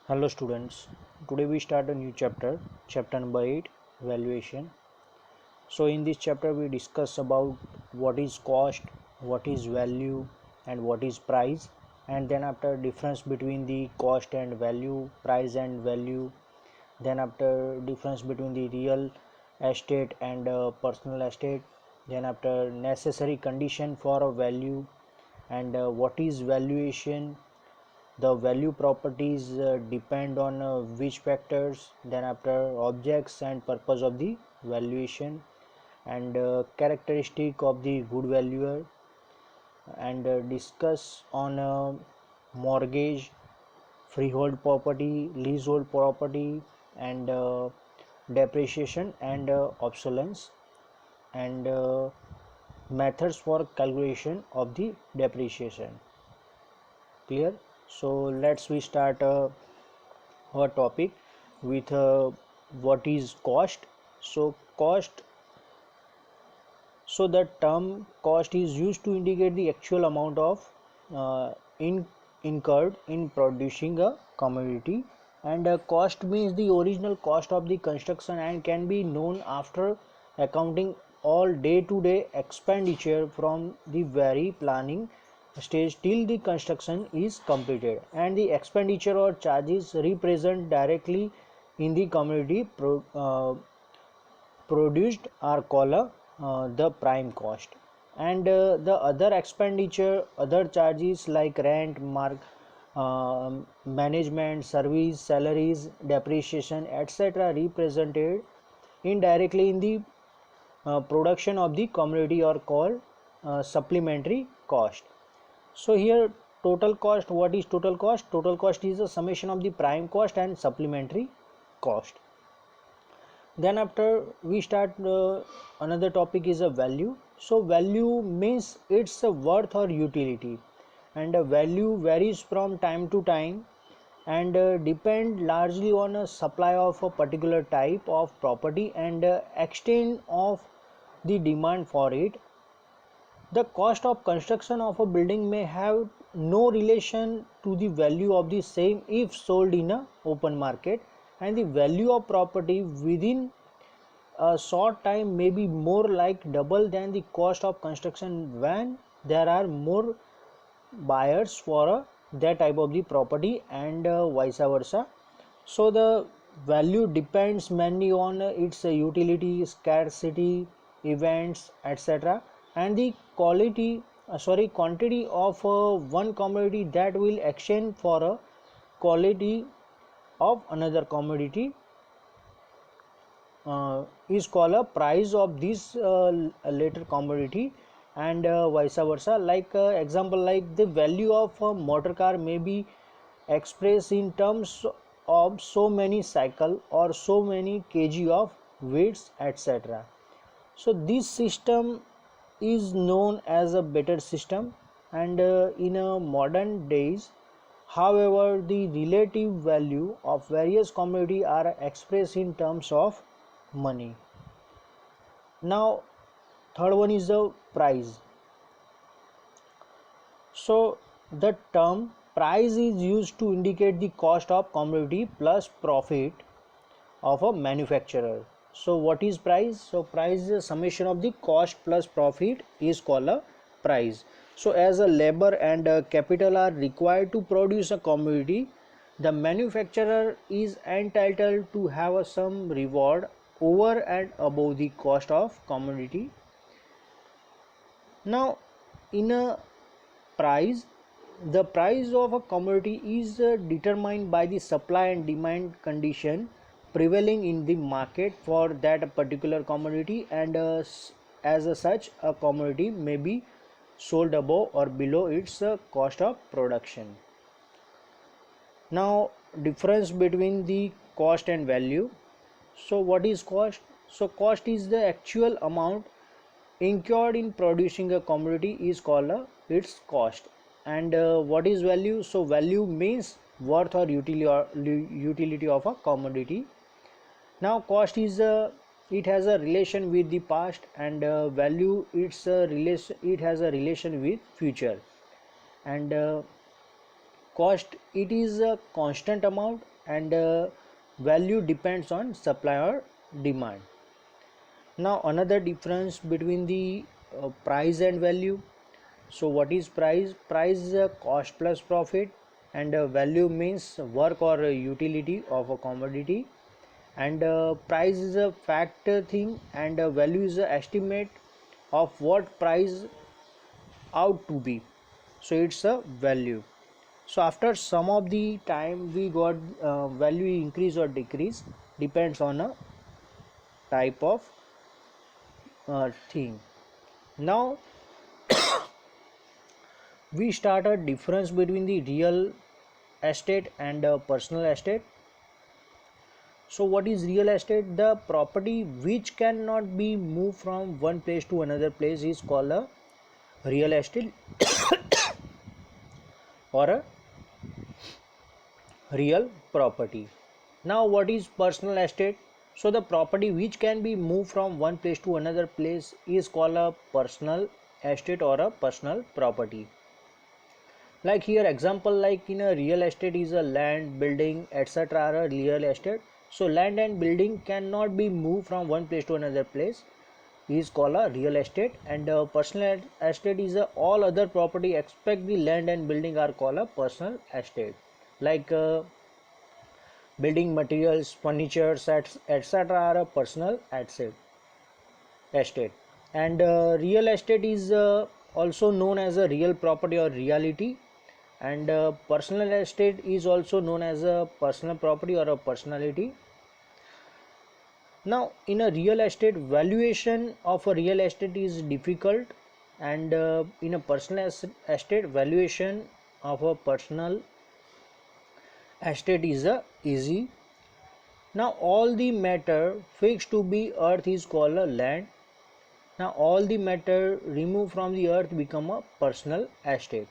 Hello students, today we start a new chapter, chapter number 8, valuation. So in this chapter we discuss about what is cost, what is value and what is price, and then after difference between the cost and value, price and value, then after difference between the real estate and personal estate, then after necessary condition for a value and what is valuation, the value properties depend on which factors, then after objects and purpose of the valuation and characteristic of the good valuer, and discuss on mortgage, freehold property, leasehold property, and depreciation and obsolescence, and methods for calculation of the depreciation. Clear? So let's we start our topic with what is cost. So the term cost is used to indicate the actual amount of uh, incurred in producing a commodity, and cost means the original cost of the construction and can be known after accounting all day-to-day expenditure from the very planning stage till the construction is completed, and the expenditure or charges represent directly in the commodity produced are called the prime cost, and the other expenditure, other charges like rent, management, service, salaries, depreciation, etc., represented indirectly in the production of the commodity are called supplementary cost. So here total cost, what is total cost? Total cost is a summation of the prime cost and supplementary cost. Then after we start another topic is a value. So value means it's a worth or utility, and a value varies from time to time and depend largely on a supply of a particular type of property and extent of the demand for it. The cost of construction of a building may have no relation to the value of the same if sold in a open market, and the value of property within a short time may be more like double than the cost of construction when there are more buyers for that type of the property, and vice versa. So the value depends mainly on its utility, scarcity, events, etc., and the quantity of one commodity that will exchange for a quality of another commodity is called a price of this later commodity, and vice versa. Like example, like the value of a motor car may be expressed in terms of so many cycle or so many kg of weights, etc. So this system is known as a better system, and in a modern days, however, the relative value of various commodity are expressed in terms of money. Now third one is the price. So the term price is used to indicate the cost of commodity plus profit of a manufacturer. So what is price? So price is a summation of the cost plus profit is called a price. So as a labor and capital are required to produce a commodity, the manufacturer is entitled to have some reward over and above the cost of commodity. Now in a price, the price of a commodity is determined by the supply and demand condition prevailing in the market for that particular commodity, and as such a commodity may be sold above or below its cost of production. Now difference between the cost and value. So what is cost? So cost is the actual amount incurred in producing a commodity is called its cost, and what is value? So value means worth or utility of a commodity. Now cost is it has a relation with the past, and value it's a relation, it has a relation with future, and cost it is a constant amount, and value depends on supply or demand. Now another difference between the price and value. So what is price? Price is a cost plus profit, and value means work or utility of a commodity, and price is a fact thing, and value is a estimate of what price out to be. So it's a value. So after some of the time we got value increase or decrease depends on a type of thing. Now we start a difference between the real estate and personal estate. So what is real estate? The property which cannot be moved from one place to another place is called a real estate or a real property. Now what is personal estate? So the property which can be moved from one place to another place is called a personal estate or a personal property. Like here example, like in a real estate is a land, building, etc. are a real estate. So land and building cannot be moved from one place to another place is called a real estate, and personal estate is all other property except the land and building are called a personal estate. Like building materials, furniture, etc. are a personal estate, and real estate is also known as a real property or reality, and personal estate is also known as a personal property or a personality. Now in a real estate, valuation of a real estate is difficult, and in a personal estate, valuation of a personal estate is easy. Now all the matter fixed to be earth is called a land. Now all the matter removed from the earth become a personal estate.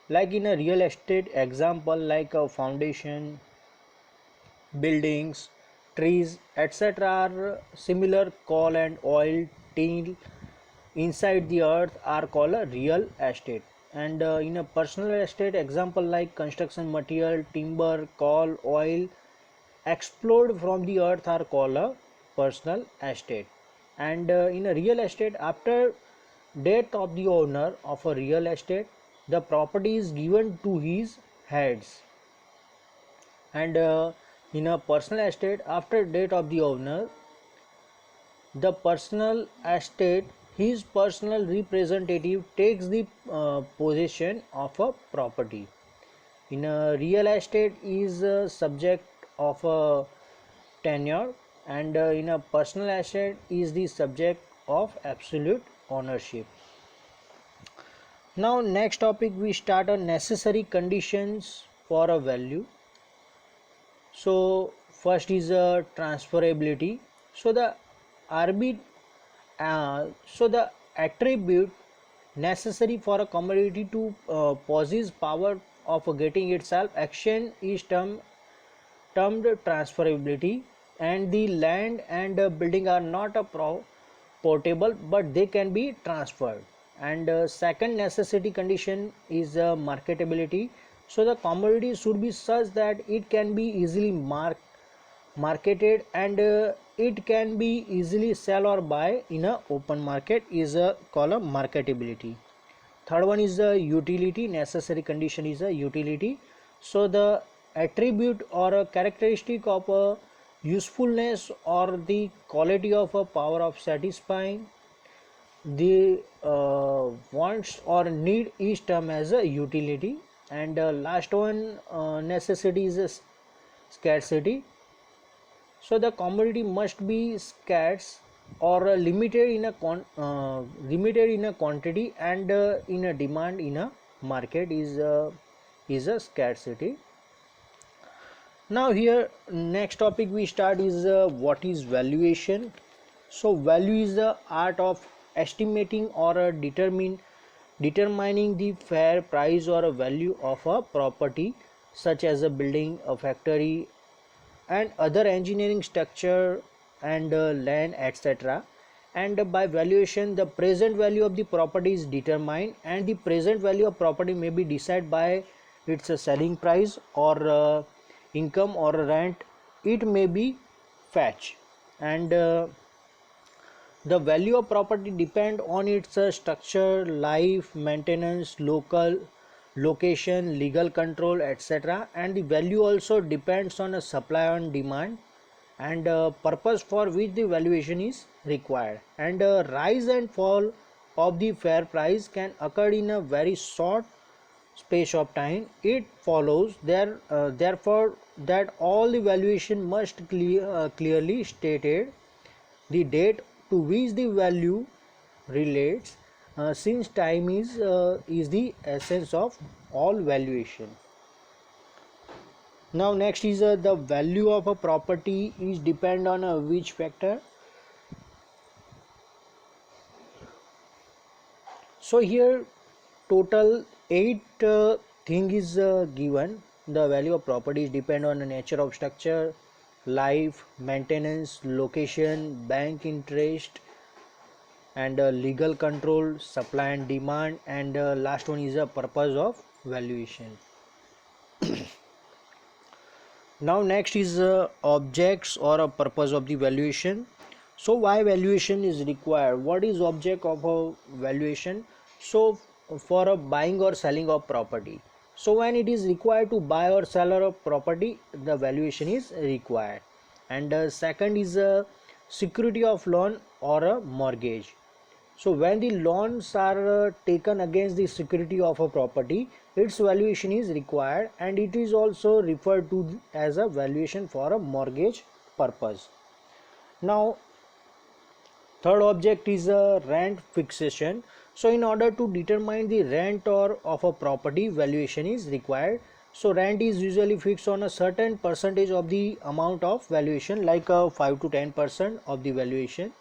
Like in a real estate example, like a foundation, buildings, trees, etc. are similar. Coal and oil, tin inside the earth are called a real estate. And in a personal estate example, like construction material, timber, coal, oil explode from the earth are called a personal estate. And in a real estate, after death of the owner of a real estate, the property is given to his heirs. And in a personal estate, after death of the owner, the personal estate, his personal representative takes the possession of a property. In a real estate is a subject of a tenure, and in a personal estate is the subject of absolute ownership. Now next topic, we start on necessary conditions for a value. So first is a transferability. So the the attribute necessary for a commodity to possess power of getting itself action is termed transferability, and the land and building are not a portable, but they can be transferred. And second necessity condition is marketability. So the commodity should be such that it can be easily marketed, and it can be easily sell or buy in a open market is called a marketability. Third one is the utility. Necessary condition is a utility. So the attribute or a characteristic of a usefulness or the quality of a power of satisfying the wants or need is termed as a utility. And last one, necessity is a scarcity. So the commodity must be scarce or limited in a quantity, and in a demand in a market is a scarcity. Now here next topic we start is what is valuation. So value is the art of estimating or determining the fair price or a value of a property, such as a building, a factory, and other engineering structure, and land, etc. And by valuation, the present value of the property is determined, and the present value of property may be decided by its selling price or income or rent it may be fetch. And the value of property depend on its structure, life, maintenance, location, legal control, etc. And the value also depends on a supply and demand and purpose for which the valuation is required. And rise and fall of the fair price can occur in a very short space of time. It follows therefore that all the valuation must clearly stated the date to which the value relates, since time is the essence of all valuation. Now next is the value of a property is depend on which factor. So here total 8 thing is given. The value of properties depend on the nature of structure, life, maintenance, location, bank interest, and legal control, supply and demand, and last one is a purpose of valuation. Now next is objects or a purpose of the valuation. So why valuation is required? What is object of a valuation? So for a buying or selling of property. So when it is required to buy or sell a property, the valuation is required. And second is a security of loan or a mortgage. So when the loans are taken against the security of a property, its valuation is required, and it is also referred to as a valuation for a mortgage purpose. Now third object is a rent fixation. So in order to determine the rent or of a property, valuation is required. So rent is usually fixed on a certain percentage of the amount of valuation, like 5 to 10% of the valuation.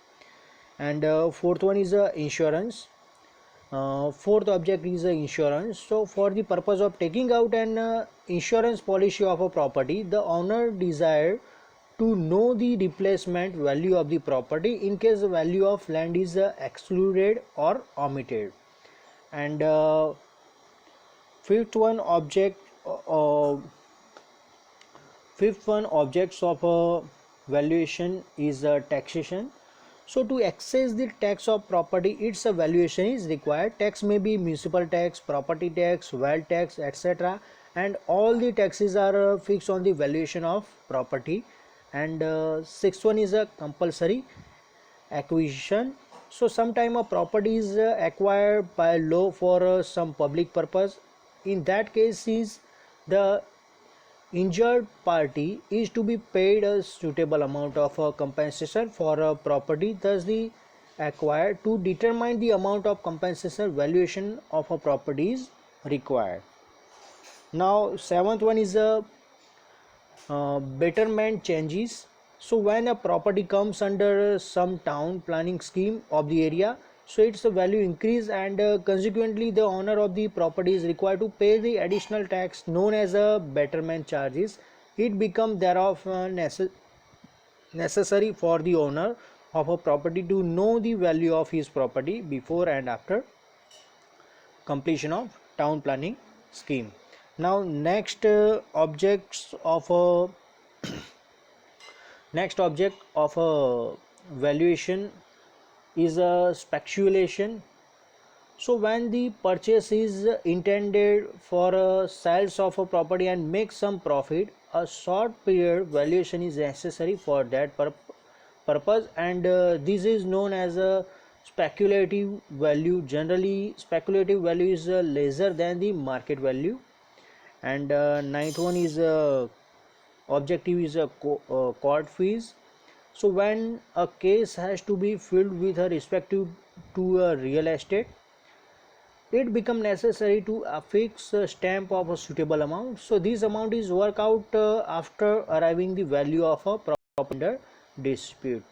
And fourth one is insurance. Fourth object is insurance. So for the purpose of taking out an insurance policy of a property, the owner desire to know the replacement value of the property in case the value of land is excluded or omitted. And fifth one objects of valuation is taxation. So to access the tax of property, its valuation is required. Tax may be municipal tax, property tax, wealth tax, etc. And all the taxes are fixed on the valuation of property. And sixth one is a compulsory acquisition. So sometime a property is acquired by law for some public purpose. In that case, is the injured party is to be paid a suitable amount of compensation for a property thus the acquired. To determine the amount of compensation, valuation of a property is required. Now seventh one is a betterment changes. So when a property comes under some town planning scheme of the area, so its value increase, and consequently the owner of the property is required to pay the additional tax known as a betterment charges. It becomes thereof necessary for the owner of a property to know the value of his property before and after completion of town planning scheme. Now next objects of a next object of a valuation is a speculation. So when the purchase is intended for sales of a property and make some profit, a short period valuation is necessary for that purpose, and this is known as a speculative value. Generally speculative value is lesser than the market value. And ninth one is objective is a court fees. So when a case has to be filled with respect to a real estate, it become necessary to affix a stamp of a suitable amount. So this amount is worked out after arriving the value of a property under dispute.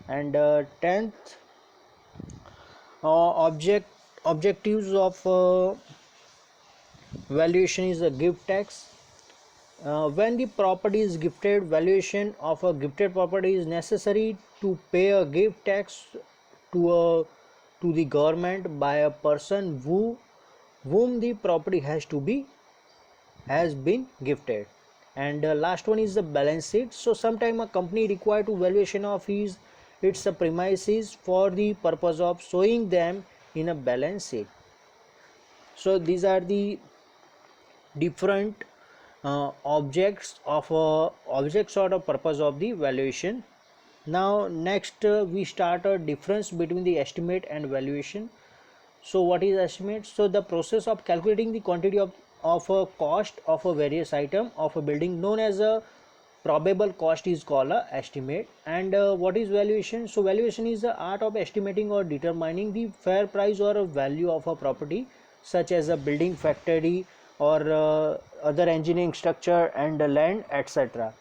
And 10th objectives of valuation is a gift tax. When the property is gifted, valuation of a gifted property is necessary to pay a gift tax to the government by a person whom the property has been gifted. And last one is the balance sheet. So sometime a company require to valuation of its premises for the purpose of showing them in a balance sheet. So these are the different objects or the purpose of the valuation. Now next we start a difference between the estimate and valuation. So what is estimate? So the process of calculating the quantity of a cost of a various item of a building known as a probable cost is called a estimate. And what is valuation? So valuation is the art of estimating or determining the fair price or a value of a property such as a building, factory, or other engineering structure and land, etc.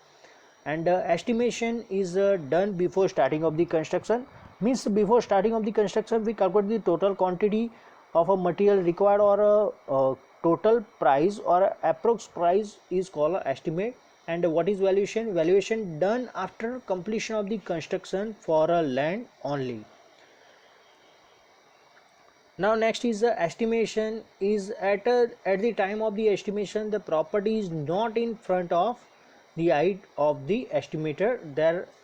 And estimation is done before starting of the construction. Means before starting of the construction we calculate the total quantity of a material required, or a total price or a approx price is called a estimate. And what is valuation? Valuation done after completion of the construction for a land only. Now next is the estimation. Is at the time of the estimation the property is not in front of the eye of the estimator,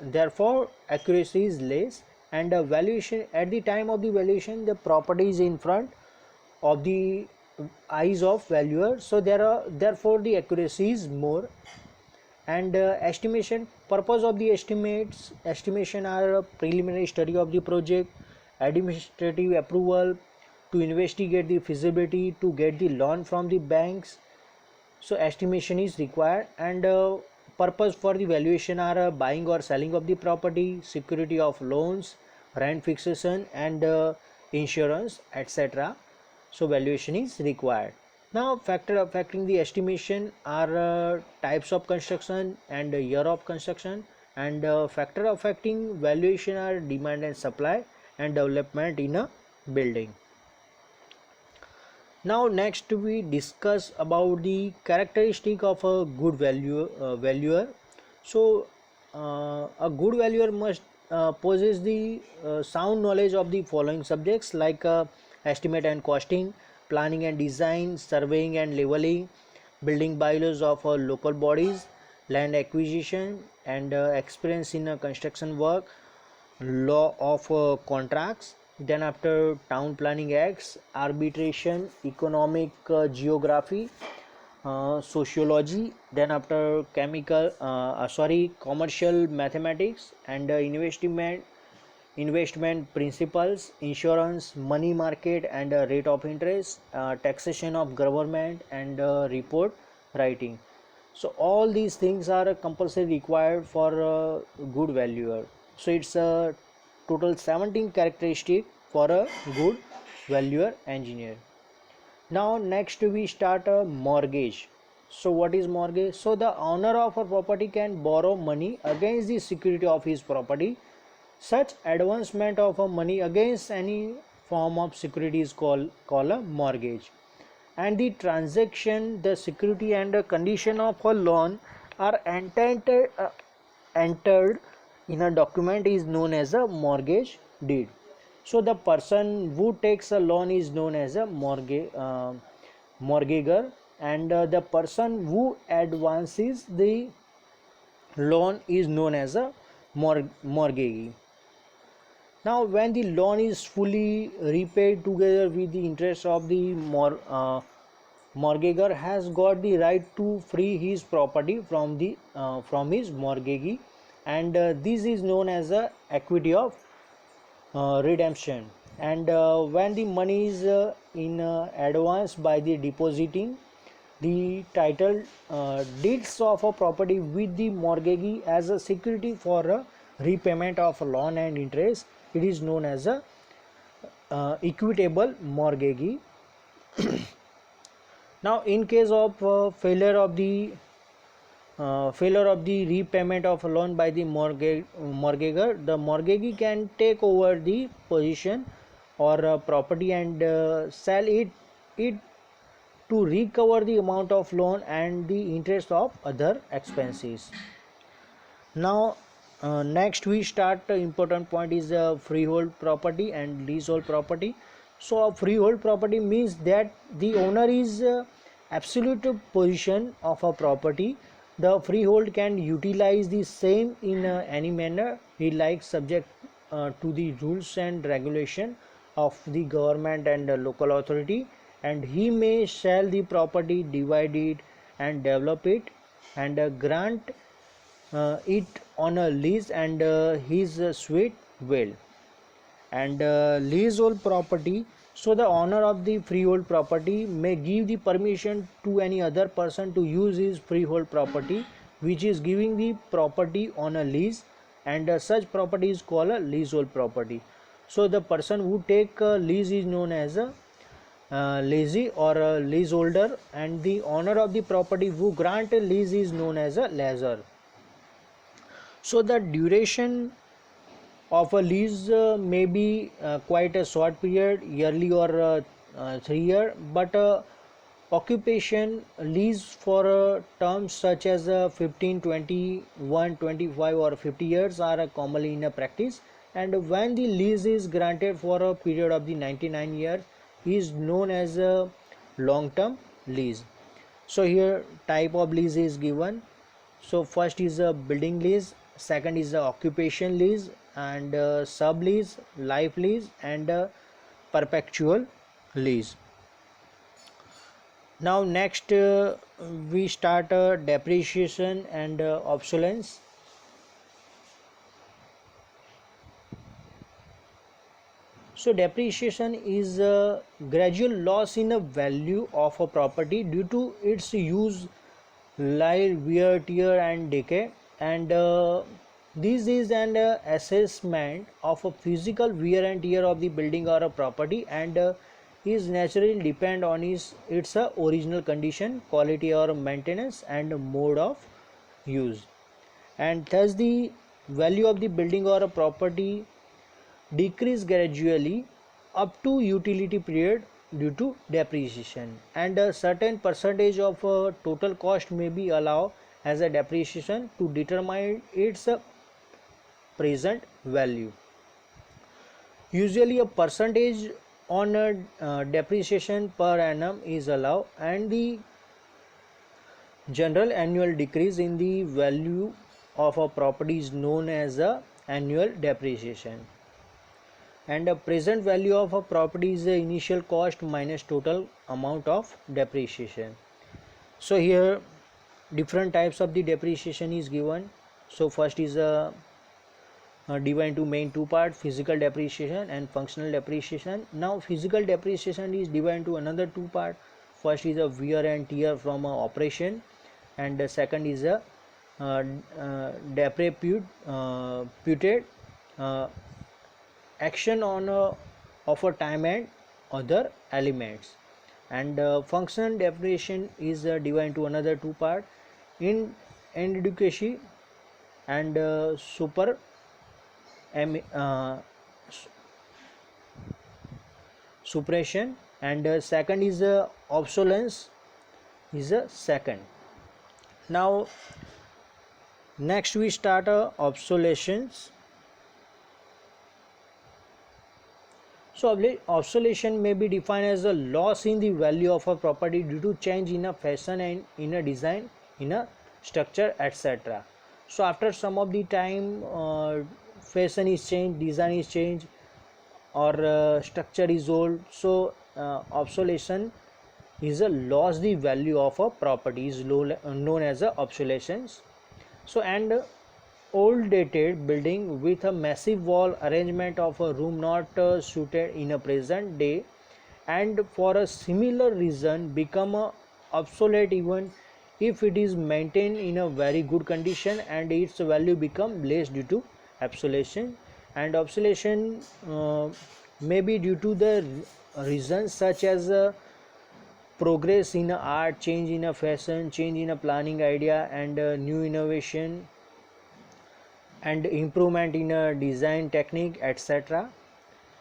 therefore accuracy is less. And valuation, at the time of the valuation the property is in front of the eyes of valuer, so therefore the accuracy is more. And estimation purpose of the estimation are a preliminary study of the project, administrative approval, to investigate the feasibility, to get the loan from the banks. So estimation is required. And purpose for the valuation are buying or selling of the property, security of loans, rent fixation, and insurance, etc. So valuation is required. Now factor affecting the estimation are types of construction and year of construction. And factor affecting valuation are demand and supply and development in a building. Now next we discuss about the characteristic of a good valuer. So a good valuer must possess the sound knowledge of the following subjects like estimate and costing, planning and design, surveying and leveling, building bylaws of local bodies, land acquisition, and experience in construction work, law of contracts, then after town planning acts, arbitration, economic geography, sociology, then after commercial mathematics, and investment principles, insurance, money market, and rate of interest, taxation of government, and report writing. So all these things are compulsory required for a good valuer. So it's a total 17 characteristic for a good valuer engineer. Now next we start a mortgage. So what is mortgage? So the owner of a property can borrow money against the security of his property. Such advancement of a money against any form of security is called a mortgage. And the transaction, the security, and the condition of a loan are entered in a document is known as a mortgage deed. So the person who takes a loan is known as a mortgager, and the person who advances the loan is known as a mortgagee. Now when the loan is fully repaid together with the interest of the mortgager has got the right to free his property from his mortgagee, and this is known as a equity of redemption. And when the money is in advance by the depositing the title deeds of a property with the mortgagee as a security for a repayment of a loan and interest, it is known as a equitable mortgagee. Now in case of failure of the repayment of a loan by the mortgager, the mortgagee can take over the position or property and sell it to recover the amount of loan and the interest of other expenses. Now next we start important point is freehold property and leasehold property. So a freehold property means that the owner is absolute possession of a property The freehold can utilize the same in any manner he likes, subject to the rules and regulation of the government and local authority, and he may sell the property, divide it and develop it, and grant it on a lease and his sweet will. And leasehold property, so the owner of the freehold property may give the permission to any other person to use his freehold property, which is giving the property on a lease, and such property is called a leasehold property. So the person who take a lease is known as a leasee or a leaseholder, and the owner of the property who grant a lease is known as a lessor. So the duration of a lease may be quite a short period, yearly or 3 year, but occupation lease for terms such as 15, 21, 25 or 50 years are commonly in a practice, and when the lease is granted for a period of the 99 years is known as a long term lease. So here type of lease is given. So first is a building lease, second is a occupation lease, and sublease, life lease, and perpetual lease. Now next we start depreciation and obsolescence. So depreciation is a gradual loss in a value of a property due to its use, life, wear, tear and decay, and this is an assessment of a physical wear and tear of the building or a property, and is naturally depend on its original condition, quality or maintenance, and mode of use, and thus the value of the building or a property decrease gradually up to utility period due to depreciation, and a certain percentage of total cost may be allowed as a depreciation to determine its present value. Usually a percentage on depreciation per annum is allowed, and the general annual decrease in the value of a property is known as a annual depreciation, and the present value of a property is the initial cost minus total amount of depreciation. So here different types of the depreciation is given. So first is divided into main two parts, physical depreciation and functional depreciation. Now physical depreciation is divided into another two part. First is a wear and tear from a operation, and the second is a depreciated action on of a time and other elements. And functional depreciation is divided into another two part, in education and super suppression, and second is obsolescence is a second. Now next we start obsolescence. So obsolescence may be defined as a loss in the value of a property due to change in a fashion and in a design, in a structure, etc. So after some of the time fashion is changed, design is changed, or structure is old, so obsolescence is a loss the value of a property is known as a obsolescence. So and old dated building with a massive wall arrangement of a room not suited in a present day, and for a similar reason become obsolete even if it is maintained in a very good condition, and its value become less due to obsolescence. And obsolescence may be due to the reasons such as progress in art, change in a fashion, change in a planning idea, and new innovation, and improvement in a design technique, etc.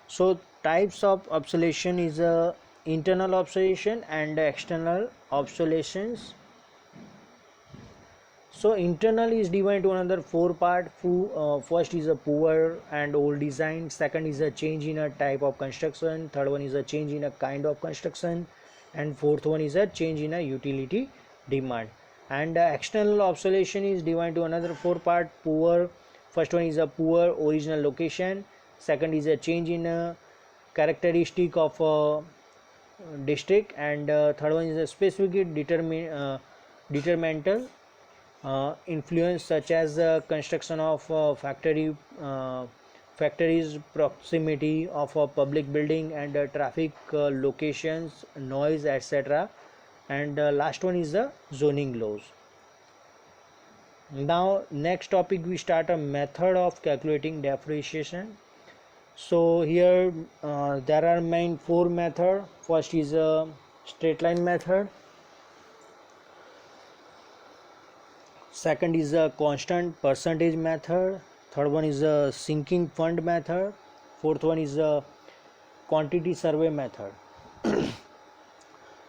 So types of obsolescence is internal obsolescence and external obsolescence. So internal is divided to another four part. First is a poor and old design, second is a change in a type of construction, third one is a change in a kind of construction, and fourth one is a change in a utility demand. And external obsolescence is divided to another 4 part. Poor, first one is a poor original location, second is a change in characteristic of a district, and third one is a specific determinantal influence such as construction of factories, proximity of a public building, and traffic locations, noise, etc. And last one is the zoning laws. Now next topic, we start a method of calculating depreciation. So here there are main 4 method. First is a straight line method, second is a constant percentage method, third one is a sinking fund method, fourth one is a quantity survey method.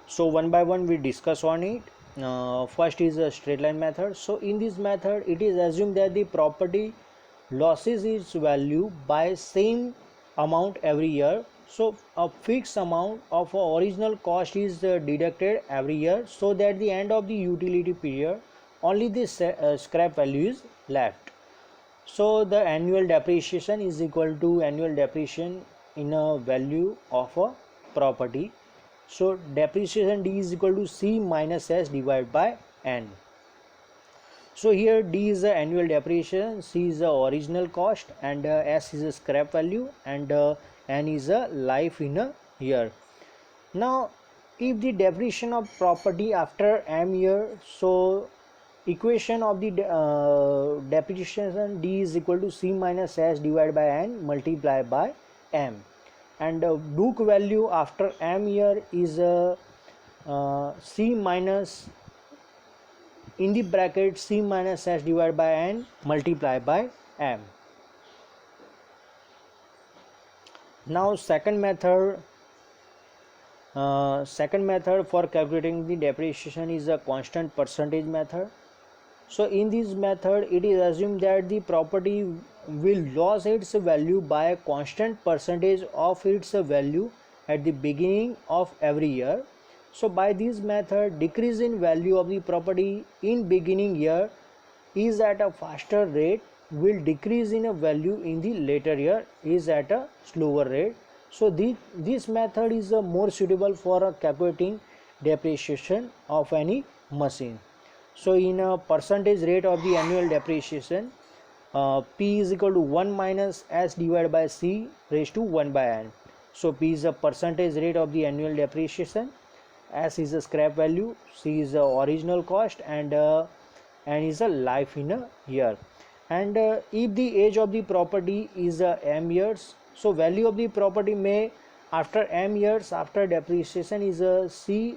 So one by one we discuss on it. First is a straight line method. So in this method it is assumed that the property loses its value by same amount every year. So a fixed amount of original cost is deducted every year, so that the end of the utility period only this scrap value is left. So the annual depreciation is equal to annual depreciation in a value of a property. So depreciation D is equal to C minus S divided by N. So here D is the annual depreciation, C is the original cost, and S is a scrap value, and N is a life in a year. Now if the depreciation of property after M year, so equation of the depreciation D is equal to C minus S divided by N multiplied by M, and book value after M year is C minus, in the bracket, C minus S divided by N multiplied by M. Now second method for calculating the depreciation is a constant percentage method. So in this method it is assumed that the property will lose its value by a constant percentage of its value at the beginning of every year. So by this method, decrease in value of the property in beginning year is at a faster rate, will decrease in a value in the later year is at a slower rate. So this method is more suitable for calculating depreciation of any machine. So in a percentage rate of the annual depreciation, P is equal to 1 minus S divided by C raised to 1 by N. So P is a percentage rate of the annual depreciation, S is a scrap value, C is the original cost, and N is a life in a year. And if the age of the property is M years, so value of the property may after M years after depreciation is C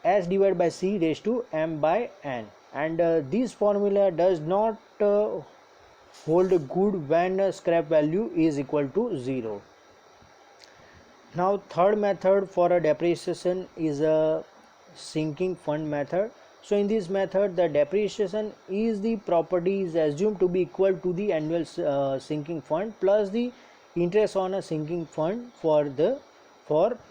S divided by C raised to M by N, and this formula does not hold good when scrap value is equal to 0. Now third method for a depreciation is a sinking fund method. So in this method the depreciation is the property is assumed to be equal to the annual sinking fund plus the interest on a sinking fund for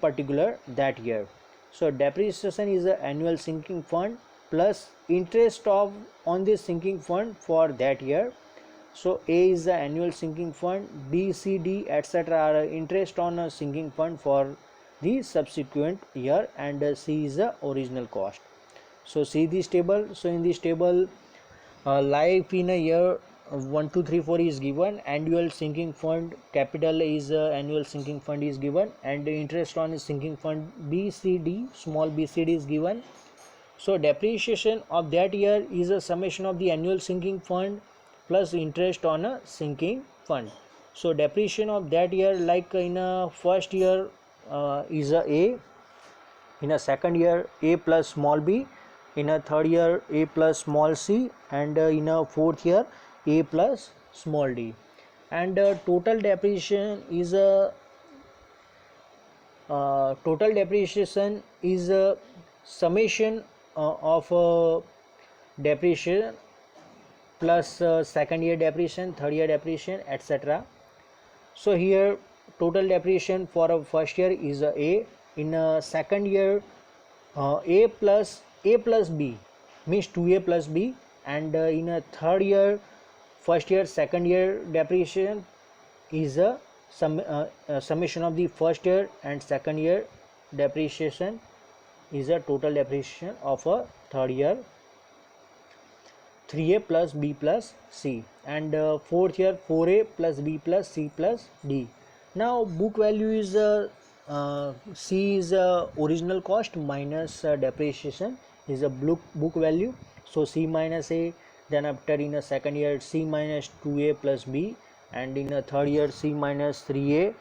particular that year. So depreciation is the annual sinking fund plus interest on this sinking fund for that year. So A is the annual sinking fund, B, C, D, etc. are interest on a sinking fund for the subsequent year, and C is the original cost. So see this table. So in this table, life in a year 1, 2, 3, 4 is given, annual sinking fund capital is annual sinking fund is given, and the interest on sinking fund B, C, D, small b, c, d is given. So depreciation of that year is a summation of the annual sinking fund plus interest on a sinking fund. So depreciation of that year, like in a first year is a, in a second year A plus small b, in a third year A plus small c, and in a fourth year A plus small d. And total depreciation is a summation of depreciation plus second year depreciation, third year depreciation, etc. So here total depreciation for a first year is a, in a second year A plus B, means 2a plus b, and in a third year, first year, second year depreciation is a summation of the first year and second year depreciation is a total depreciation of a third year, 3a plus b plus c, and fourth year 4a plus b plus c plus d. Now book value is c is original cost minus depreciation is a book value, so c minus a, then after in a second year c minus 2a plus b, and in a third year c minus 3a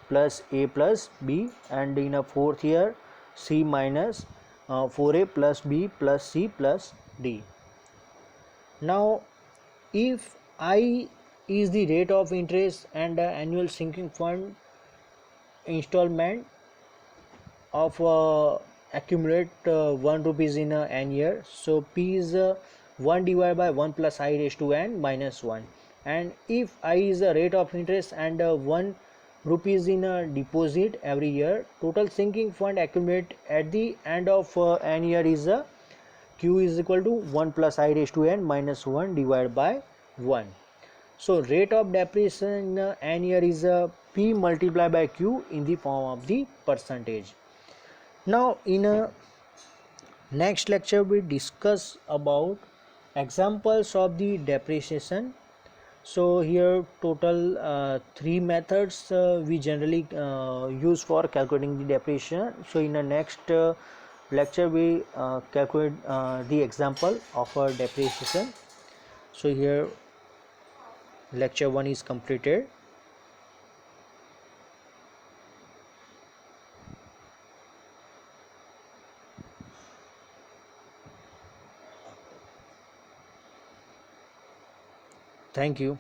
plus a plus b, and in a fourth year c minus 4a plus b plus c plus d. Now if I is the rate of interest and annual sinking fund installment of accumulate 1 rupees in an year, so P is 1 divided by 1 plus I raised to n minus 1, and if I is the rate of interest and 1 rupees in a deposit every year, total sinking fund accumulate at the end of an year is Q is equal to 1 plus I raised to n minus 1 divided by 1. So rate of depreciation in an year is P multiplied by Q in the form of the percentage. Now in a next lecture we discuss about examples of the depreciation. So here total three methods we generally use for calculating the depreciation. So in the next lecture we calculate the example of a depreciation. So here lecture 1 is completed. Thank you.